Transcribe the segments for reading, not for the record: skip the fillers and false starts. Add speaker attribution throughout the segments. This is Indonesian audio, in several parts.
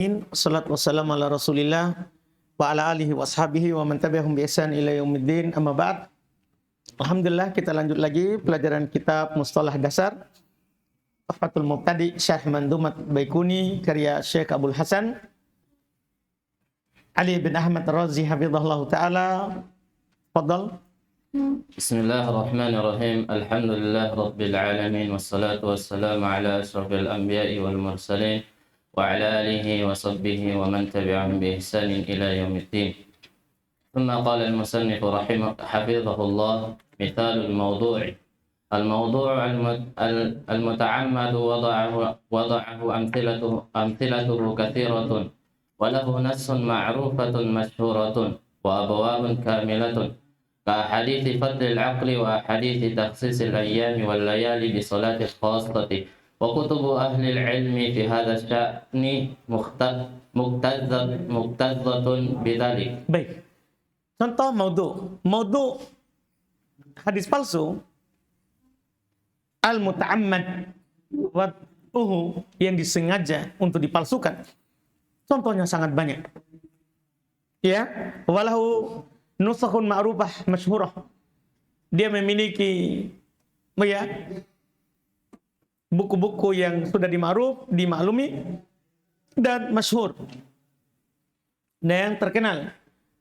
Speaker 1: Wassalatu wassalamu ala Rasulillah wa ala alihi wa ashabihi wa man tabi'ahum bi ihsan ila yaumiddin. Amma ba'd. Alhamdulillah, kita lanjut lagi pelajaran kitab Mustalah Dasar Tuhfatul Mubtadi Syarh Mandumat Baikuni karya Syekh Abdul Hasan Ali bin Ahmad Razi hafizahullah taala. Fadal.
Speaker 2: Bismillahirrahmanirrahim. Alhamdulillah rabbil alamin wassalatu wassalamu ala asyrafil anbiya'i wal mursalin wa ala alihi wa sahbihi wa man tabi'ahum bi ihsanin ila yaumiddin. Thumma qala al-musannif hafizahullah mithalul mawdu'. Al-mawdu' al-muta'ammad wada'ahu amthilatuhu kathiratun wa lahu nassun ma'rufatun mashhuratun wa abwabun kamilatun كحديث فضل العقل وحديث تخصيص الأيام والليالي بصلاة الخاصة وكتب أهل العلم في هذا الشأن مكتظة بذلك.
Speaker 1: Baik. Contoh maudhu hadis palsu al-muta'ammad wad'uhu yang disengaja untuk dipalsukan. Contohnya sangat banyak. Ya, walahu nusakhun ma'rufah masyhurah. Dia memiliki buku-buku yang sudah dimaklumi dan masyhur dan yang terkenal.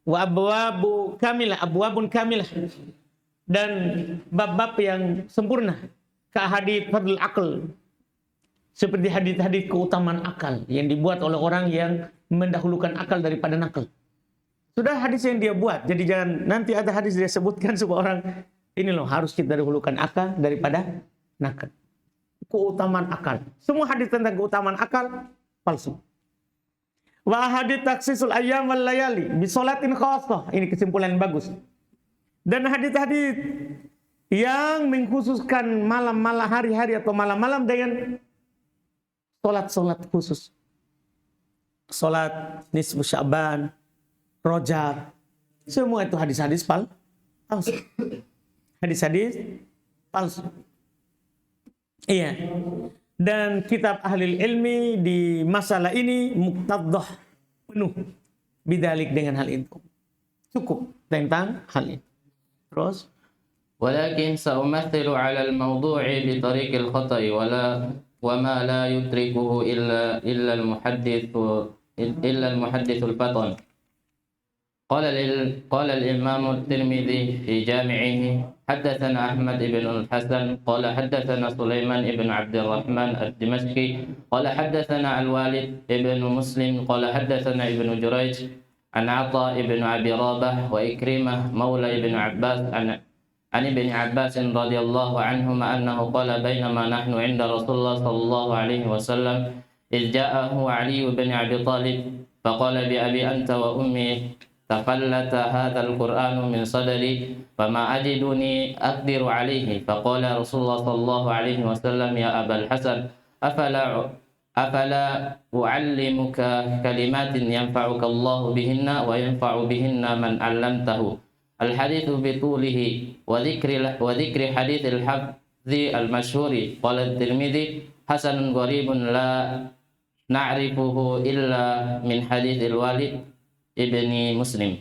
Speaker 1: Wa abwabun kamilah dan bab-bab yang sempurna. Ka hadits fadl aql, seperti hadits-hadits keutamaan akal yang dibuat oleh orang yang mendahulukan akal daripada nakal. Sudah hadis yang dia buat, jadi jangan nanti ada hadis dia sebutkan supaya orang ini loh harus kita dahulukan akal daripada nakal. Keutamaan akal. Semua hadis tentang keutamaan akal palsu. Wa hadits takhsisul ayyam wal layali bi sholatin khassah. Ini kesimpulan bagus. Dan hadis-hadis yang mengkhususkan malam-malam, hari-hari atau malam-malam dengan salat khusus. Salat nisfu Sya'ban, Rojab, semua itu hadis-hadis palsu. Hadis-hadis palsu. Iya. Dan kitab ahli ilmi di masalah ini muktaddah penuh bidalik dengan hal itu. Cukup tentang hal itu. Terus
Speaker 2: ولكن سأمثل على الموضوع بطريق الخطأ وما لا يدركه إلا المحدث الفطن. قال الإمام الترمذي في جامعه حدثنا أحمد بن الحسن قال حدثنا سليمان بن عبد الرحمن الدمشقي قال حدثنا الوالد بن مسلم قال حدثنا ابن جريج عن عطاء بن أبي رابح وإكرمة مولى ابن عباس عن ابن عباس رضي الله عنهما أنه قال بينما نحن عند رسول الله صلى الله عليه وسلم إذ جاءه علي بن أبي طالب فقال بأبي أنت وأمي تفلت هذا القرآن من صدري فما أجدني أقدر عليه فقال رسول الله صلى الله عليه وسلم يا أبا الحسن أفلا أعلمك كلمات ينفعك الله بهن وينفع بهن من علمته. الحديث بطوله وذكر حديث الحفظ المشهور. قال الترمذي حسن غريب لا نعرفه إلا من حديث الوالد ابن مسلم.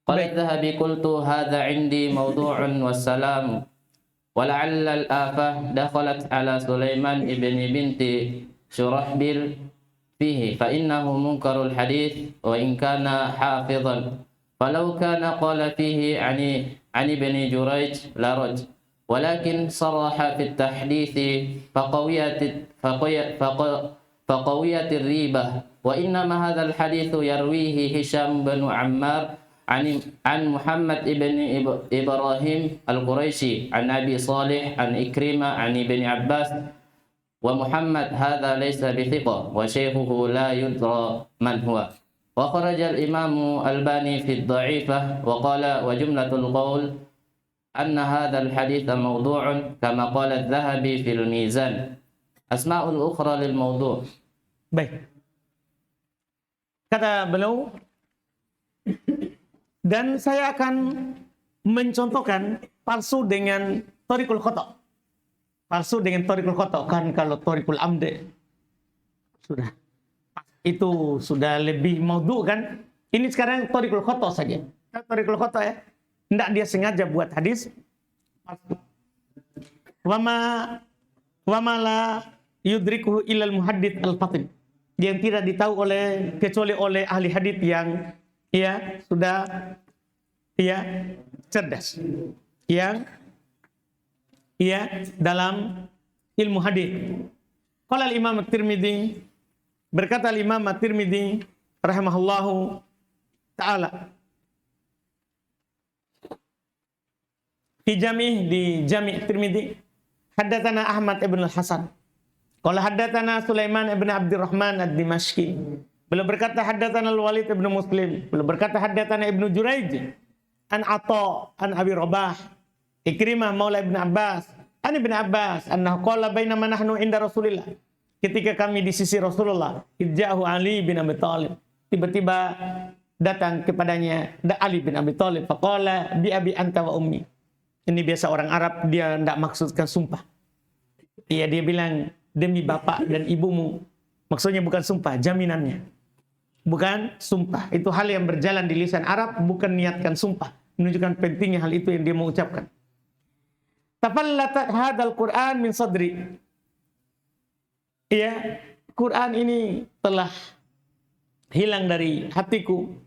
Speaker 2: قال الذهبي قلت هذا عندي موضوع والسلام ولعل الآفة دخلت على سليمان ابن بنت شرحبيل فيه فإنه منكر الحديث وإن كان حافظا فلو كان قال فيه عن ابن جريج لرج ولكن صرح في التحديث فقويت الريبة وإنما هذا الحديث يرويه هشام بن عمار عن محمد بن إبراهيم القريشي عن أبي صالح عن إكرمة عن ابن عباس ومحمد هذا ليس بثقة وشيخه لا يدرى من هو. وخرج الإمام الباني في الضعيفة وقال وجملة القول أن هذا الحديث موضوع كما قال الذهبي في الميزان. أسماء الأخرى للموضوع.
Speaker 1: Baik. Kata beliau, dan saya akan mencontohkan palsu dengan thariqul khata. Palsu dengan thariqul khata. Kan kalau thariqul amde sudah itu sudah lebih maudhu kan. Ini sekarang thariqul khata saja. Thariqul khata ya. Tidak dia sengaja buat hadis. Wama la yudrikuhu illal muhaddits al-fatin. Yang tidak ditahu kecuali oleh ahli hadis yang sudah cerdas. Yang dalam ilmu hadis. Qala al-Imam At-Tirmidzi, berkata al-Imam At-Tirmidzi rahimahullahu taala di Jami' Tirmidzi, haddatsana Ahmad ibn al-Hasan qala haddatsana Sulaiman ibn Abdurrahman ad-Dimashqi, beliau berkata haddatsana al-Walid ibn Muslim, beliau berkata haddatsana Ibnu Juraij an Atha an Abi Rabah Ikrimah maula Ibn Abbas an Ibn Abbas annahu qala bainama nahnu inda Rasulillah, ketika kami di sisi Rasulullah, idja'ahu Ali bin Abi Thalib, tiba-tiba datang kepadanya Ali bin Abi Thalib, faqala bi abi anta wa ummi. Ini biasa orang Arab, dia tidak maksudkan sumpah. Dia bilang demi bapak dan ibumu. Maksudnya bukan sumpah, jaminannya. Bukan sumpah. Itu hal yang berjalan di lisan Arab, bukan niatkan sumpah. Menunjukkan pentingnya hal itu yang dia mau ucapkan. Tafallatat hadal Qur'an min sadri. Quran ini telah hilang dari hatiku.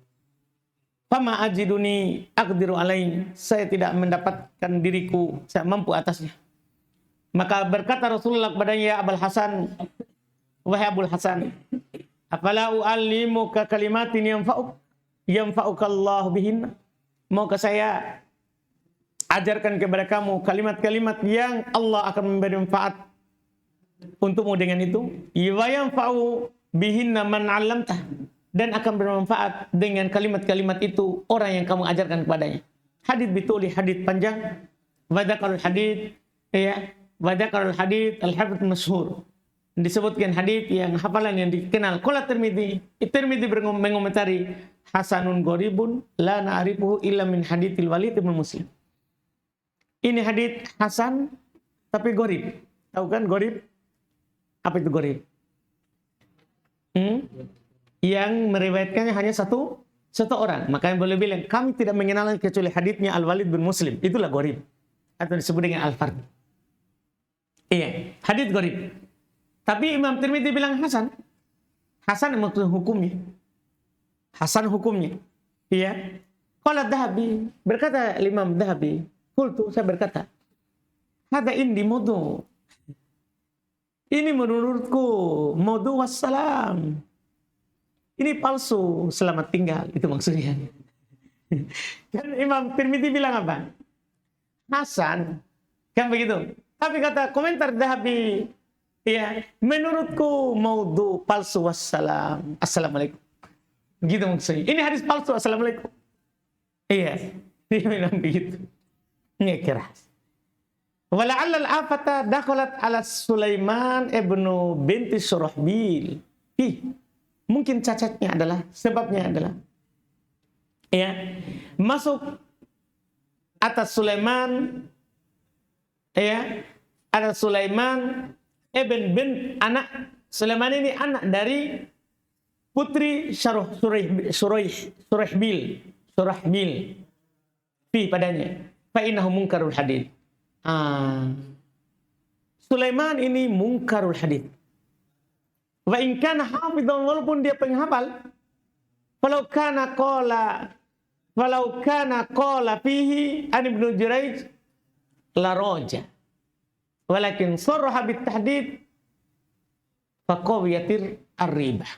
Speaker 1: Fama ajiduni aqdiru alaih. Saya tidak mendapatkan diriku, saya mampu atasnya. Maka berkata Rasulullah kepadanya, ya Abul Hasan, wahai Abul Hasan, afala u'allimuka kalimatin yanfa'ukallahu bihinna. Maukah saya ajarkan kepada kamu kalimat-kalimat yang Allah akan memberi manfaat untukmu dengan itu. Wa yanfa'u bihinna man 'allamtah, dan akan bermanfaat dengan kalimat-kalimat itu orang yang kamu ajarkan kepadanya. Hadits bituli, hadits panjang. Wadakarul hadits, wadakarul hadits al-hafidz masyhur. Disebutkan hadits yang hafalan yang dikenal. Qala Tirmidzi mengomentari hasanun gharibun la na'rifuhu illa min haditsil Walid bin Muslim. Ini hadits hasan tapi gharib. Tahu kan gharib? Apa itu gharib? Yang meriwayatkannya hanya satu orang. Makanya boleh bilang kami tidak mengenal kecuali haditsnya Al-Walid bin Muslim. Itulah gharib, atau disebut dengan al-fard. Hadits gharib. Tapi Imam Tirmidzi bilang hasan. Hasan maksud hukumnya. Hasan hukumnya. Qala Dhahabi, berkata Imam Dhahabi, qultu, saya berkata, hada indi maudu. Ini menurutku maudu wassalam. Ini palsu, selamat tinggal, itu maksudnya. Dan Imam Tirmidzi bilang apa? Hasan, kan begitu. Tapi kata komentar Dhahabi, menurutku maudhu palsu wassalam, assalamualaikum. Gitu maksudnya. Ini hadis palsu, assalamualaikum. Dia bilang begitu. Ini keras. Wala'alla al-afata dakhalat ala Sulaiman ibnu binti Surahbil. Mungkin cacatnya adalah, sebabnya adalah masuk atas Sulaiman, ada Sulaiman bin anak Sulaiman ini anak dari putri Surahbil padanya fa innahu munkarul hadits. Sulaiman ini munkarul hadits. Wa in kana hafidhan, walaupun dia penghafal, walau kana qala fihi an Ibnu Juraij la raja, walakin sarraha bit tahdid fa qawiyatir ar-ribah.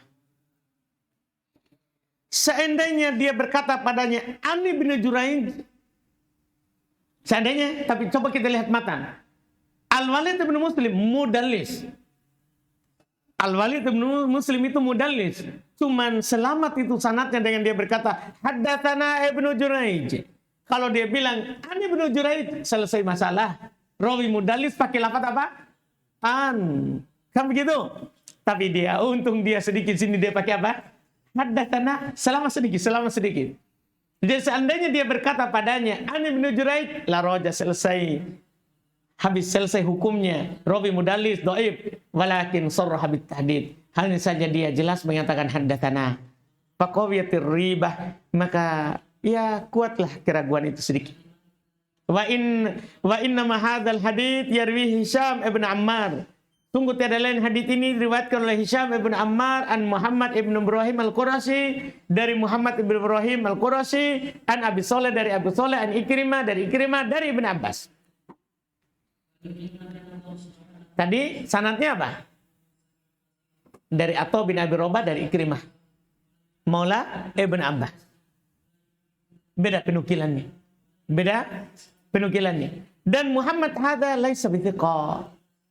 Speaker 1: Seandainya dia berkata padanya an Ibnu Juraij, seandainya, tapi coba kita lihat matan. Al-Walid bin Muslim mudallis. Al-Walid bin Muslim itu mudallis. Cuman selamat itu sanadnya dengan dia berkata haddatsana Ibnu Juraij. Kalau dia bilang an Ibnu Juraij, selesai masalah. Rawi mudallis pakai lafaz apa? An. Kan begitu? Tapi dia untung dia sedikit sini dia pakai apa? Haddatsana, selama sedikit. Jadi seandainya dia berkata padanya an Ibnu Juraij, la raja, selesai. Habis selesai hukumnya. Rawi mudallis dhaif, walakin sarraha bit tahdid. hanya saja dia jelas mengatakan haddatsana. Faqawiyatir ribah, maka ya kuatlah keraguan itu sedikit. Wa inna ma hadzal hadits yarwi Hisham ibn Ammar. Sungguh tiada lain hadits ini diriwayatkan oleh Hisham ibn Ammar an Muhammad ibn Ibrahim al-Qurashi, dari Muhammad ibn Ibrahim al-Qurashi, an Abi Saleh dari Abu Saleh, an Ikrimah dari Ikrimah dari Ibn Abbas. Tadi sanadnya apa? Dari Atha bin Abi Rabah dari Ikrimah, Maula Ibn Abbas. Beda penukilannya. Dan Muhammad hadza laisa bithiqa.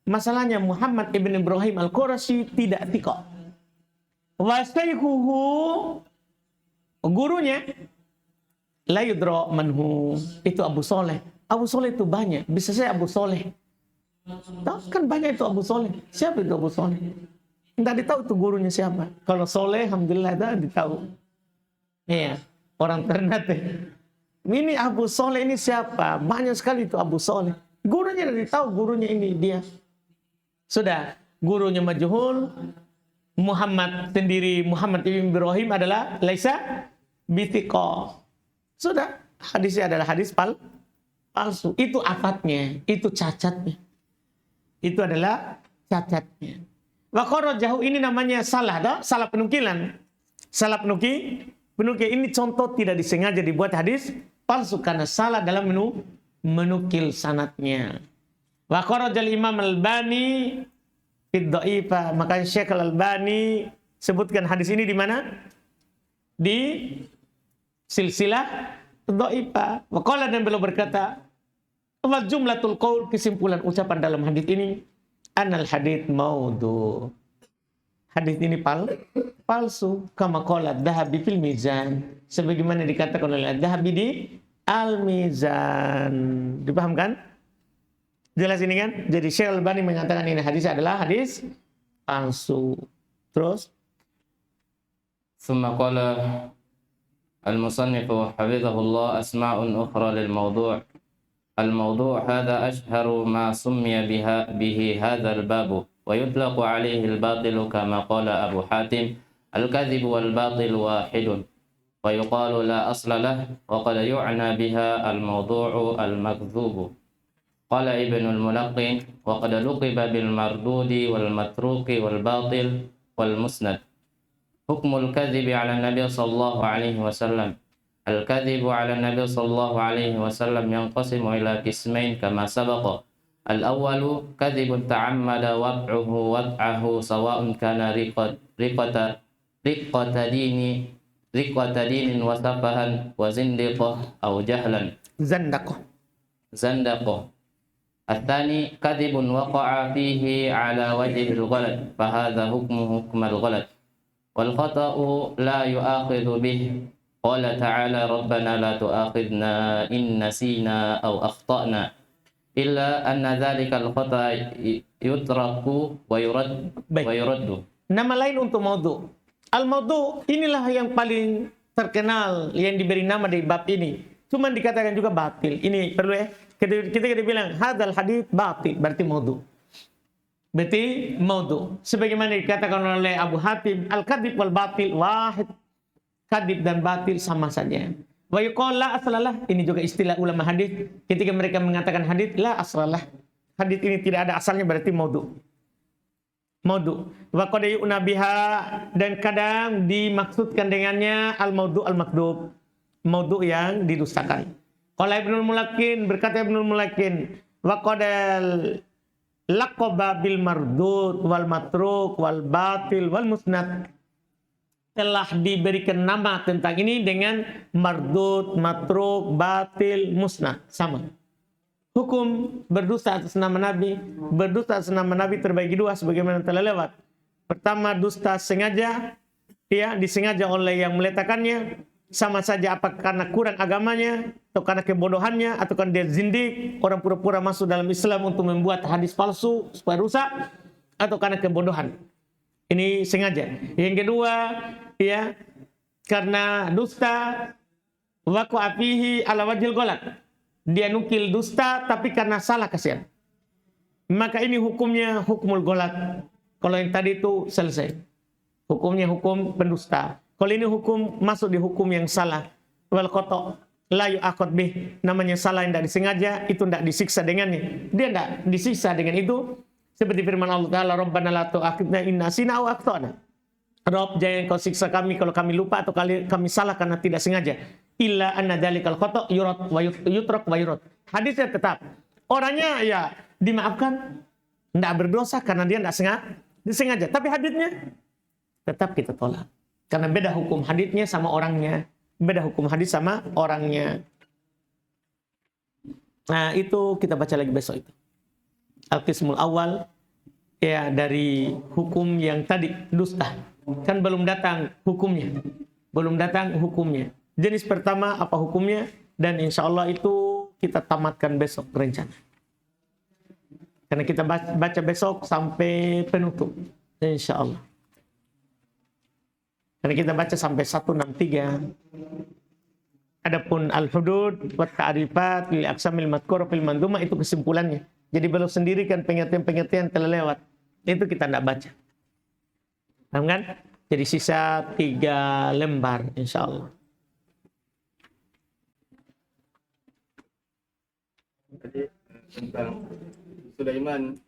Speaker 1: Masalahnya Muhammad ibn Ibrahim al-Qurashi tidak thiqa. Wa shaykhuhu, gurunya la yudra manhu, itu Abu Saleh. Abu Saleh itu banyak, bisa saya Abu Saleh. Tahu kan banyak itu Abu Saleh. Siapa itu Abu Saleh? Tidak ditahu itu gurunya siapa. Kalau Saleh alhamdulillah dah ditahu. Iya, orang Ternate. Ini Abu Saleh ini siapa? Banyak sekali itu Abu Saleh. Gurunya tidak ditahu, gurunya ini dia. Sudah, gurunya majhul. Muhammad sendiri, Muhammad ibn Ibrahim adalah laisa bithiqa. Sudah, hadisnya adalah hadis palsu. Itu afatnya, itu cacatnya. Itu adalah cacatnya. Wa kharajahu, ini namanya salah, salah penukilan. Salah penukil ini contoh tidak disengaja dibuat hadis palsu karena salah dalam menukil sanadnya. Wa kharajal Imam Al-Albani fi Dhaifah, maka Syekh Al-Albani sebutkan hadis ini di mana? Di silsilah Dhaifah. Wa qala, dan beliau berkata, wa jumlatul qaul, kesimpulan ucapan dalam hadis ini, anal hadits maudhu. Hadis ini palsu, kama qala Adz-Dzahabi fil Mizan, sebagaimana dikatakan oleh Adz-Dzahabi di Al-Mizan. Dipahamkan? Jelas ini kan? Jadi Syekh Al-Albani mengatakan ini hadis adalah hadis palsu. Terus
Speaker 2: ثم قال المصنف حفظه الله أسماء أخرى للموضوع. الموضوع هذا أشهر ما سمي به هذا الباب، ويطلق عليه الباطل كما قال أبو حاتم الكذب والباطل واحد، ويقال لا أصل له، وقد يعنى بها الموضوع المكذوب. قال ابن الملقن وقد لقب بالمردود والمتروك والباطل والمسند. حكم الكذب على النبي صلى الله عليه وسلم. الكذب على النبي صلى الله عليه وسلم ينقسم إلى قسمين كما سبق. الأول كذب تعمد وضعه سواء كان رقة دين وسفها وزندقة أو جهلا. زندقة. الثاني كذب وقع فيه على وجه الغلط، فهذا حكم الغلط، والخطأ لا يؤاخذ به. قال تعالى ربنا لا تؤاخذنا إن نسينا أو أخطأنا، إلا أن ذلك الخطأ يترك ويرد.
Speaker 1: Nama lain untuk maudhu. Al-maudhu inilah yang paling terkenal yang diberi nama di bab ini. Cuman dikatakan juga batil. Ini perlu ya. Kita bilang hadzal hadits batil, berarti maudhu. Sebagaimana dikatakan oleh Abu Hatim, al-kadzib wal batil wahid. Kadzib dan batil sama saja. Wa yuqal la aslalah, ini juga istilah ulama hadis. Ketika mereka mengatakan hadis la aslalah, hadis ini tidak ada asalnya, berarti maudhu. Wa qad yu'na biha, dan kadang dimaksudkan dengannya al-maudhu al-makdzub, maudhu yang didustakan. Qala Ibnul Mulakin, berkata Ibnul Mulakin, wa qad laqaba bil mardud wal matruk wal batil wal musnad, telah diberikan nama tentang ini dengan mardud, matruk, batil, musnad, sama. Hukum berdusta atas nama Nabi, terbagi dua sebagaimana telah lewat. Pertama, dusta sengaja, ya, disengaja oleh yang meletakkannya, sama saja apa karena kurang agamanya, atau karena kebodohannya, atau karena dia zindik, orang pura-pura masuk dalam Islam untuk membuat hadis palsu supaya rusak, atau karena kebodohan. Ini sengaja. Yang kedua, ya, karena dusta waqa'a fihi ala wajhil ghalat. Dia nukil dusta tapi karena salah kasihan. Maka ini hukumnya hukmul ghalat. Kalau yang tadi itu selesai. Hukumnya hukum pendusta. Kalau ini hukum masuk di hukum yang salah. Wal khata' la yu'aqad bih. Namanya salah yang tidak disengaja, itu tidak disiksa dengannya. Dia tidak disiksa dengan itu. Seperti firman Allah Ta'ala, Rabbana la tu'akhidna in nasina aw akhtana. Rabb, jangan kau siksa kami kalau kami lupa atau kami salah karena tidak sengaja. Illa anna dzalikal khata' yurad wa yutrak wa yurad. Hadisnya tetap. Orangnya ya dimaafkan, tidak berdosa karena dia tidak disengaja. Tapi hadisnya tetap kita tolak. Karena beda hukum hadisnya sama orangnya. Beda hukum hadis sama orangnya. Nah, itu kita baca lagi besok itu. Al-Qismul Awal, ya, dari hukum yang tadi dusta. Kan belum datang hukumnya. Belum datang hukumnya. Jenis pertama apa hukumnya, dan insya Allah itu kita tamatkan besok rencana. Karena kita baca besok sampai penutup. Insya Allah. Karena kita baca sampai 163. Adapun al-hudud wa ta'rifat lil aqsamil madhkur fil mandumah itu kesimpulannya. Jadi belum sendiri kan pengertian-pengertian telah lewat. Itu kita tidak baca. Paham kan? Jadi sisa 3 lembar insyaallah.
Speaker 3: Jadi tentang Sulaiman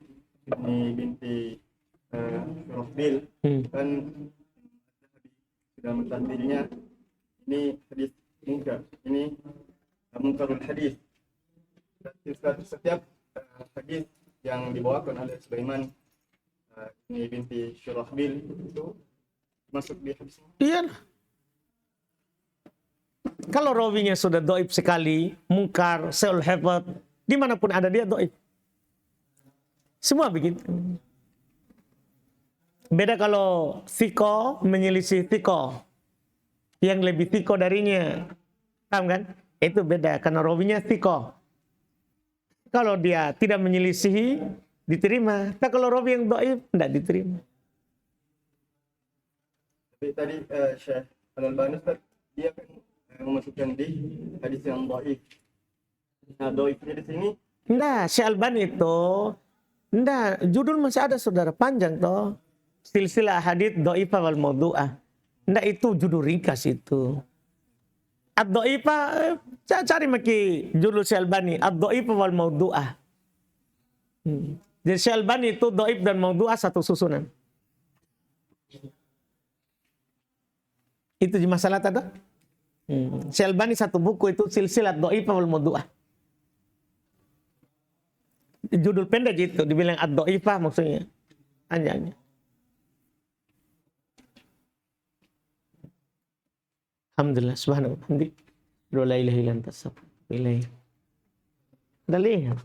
Speaker 3: ini binti Surahbil kan sudah mentahdirnya ini hadis munkar, ini munkarul hadis. Setiap hadis yang dibawakan oleh Sulaiman ini binti Surahbil itu masuk di hadis ini.
Speaker 1: Iya. Kalau rawinya sudah dhaif sekali, mungkar, sa'ul hafad, dimanapun ada dia dhaif. Semua begitu. Beda kalau thiko menyelisih thiko yang lebih thiko darinya. Paham kan? Itu beda karena rawinya thiko. Kalau dia tidak menyelisihi, diterima. Tapi kalau rawi yang dhaif, tidak diterima.
Speaker 3: Tapi tadi Syekh Al-Albani dia kan memasukkan di hadis yang dhaif. Nah, dhaifnya di sini
Speaker 1: Enggak, Syekh Albani itu enggak, judul masih ada saudara, panjang toh. Silsilah hadits dhaifah wal maudu'ah. Enggak, itu judul ringkas itu. Ad-dhaifah, cari maki judul Syekh Albani, ad-dhaifah wal maudu'ah. Jadi Syekh Albani itu dhaif dan maudu'ah satu susunan. Itu di masalah tadi. Syekh Albani satu buku itu silsilah dhaifah wal maudu'ah. Judul pendek itu dibilang ad-dhaifah maksudnya. Hanya. Alhamdulillah subhanahu wa ta'ala. La ilaha illa anta astaghfiruka wa atubu ilaik. Udah lihat.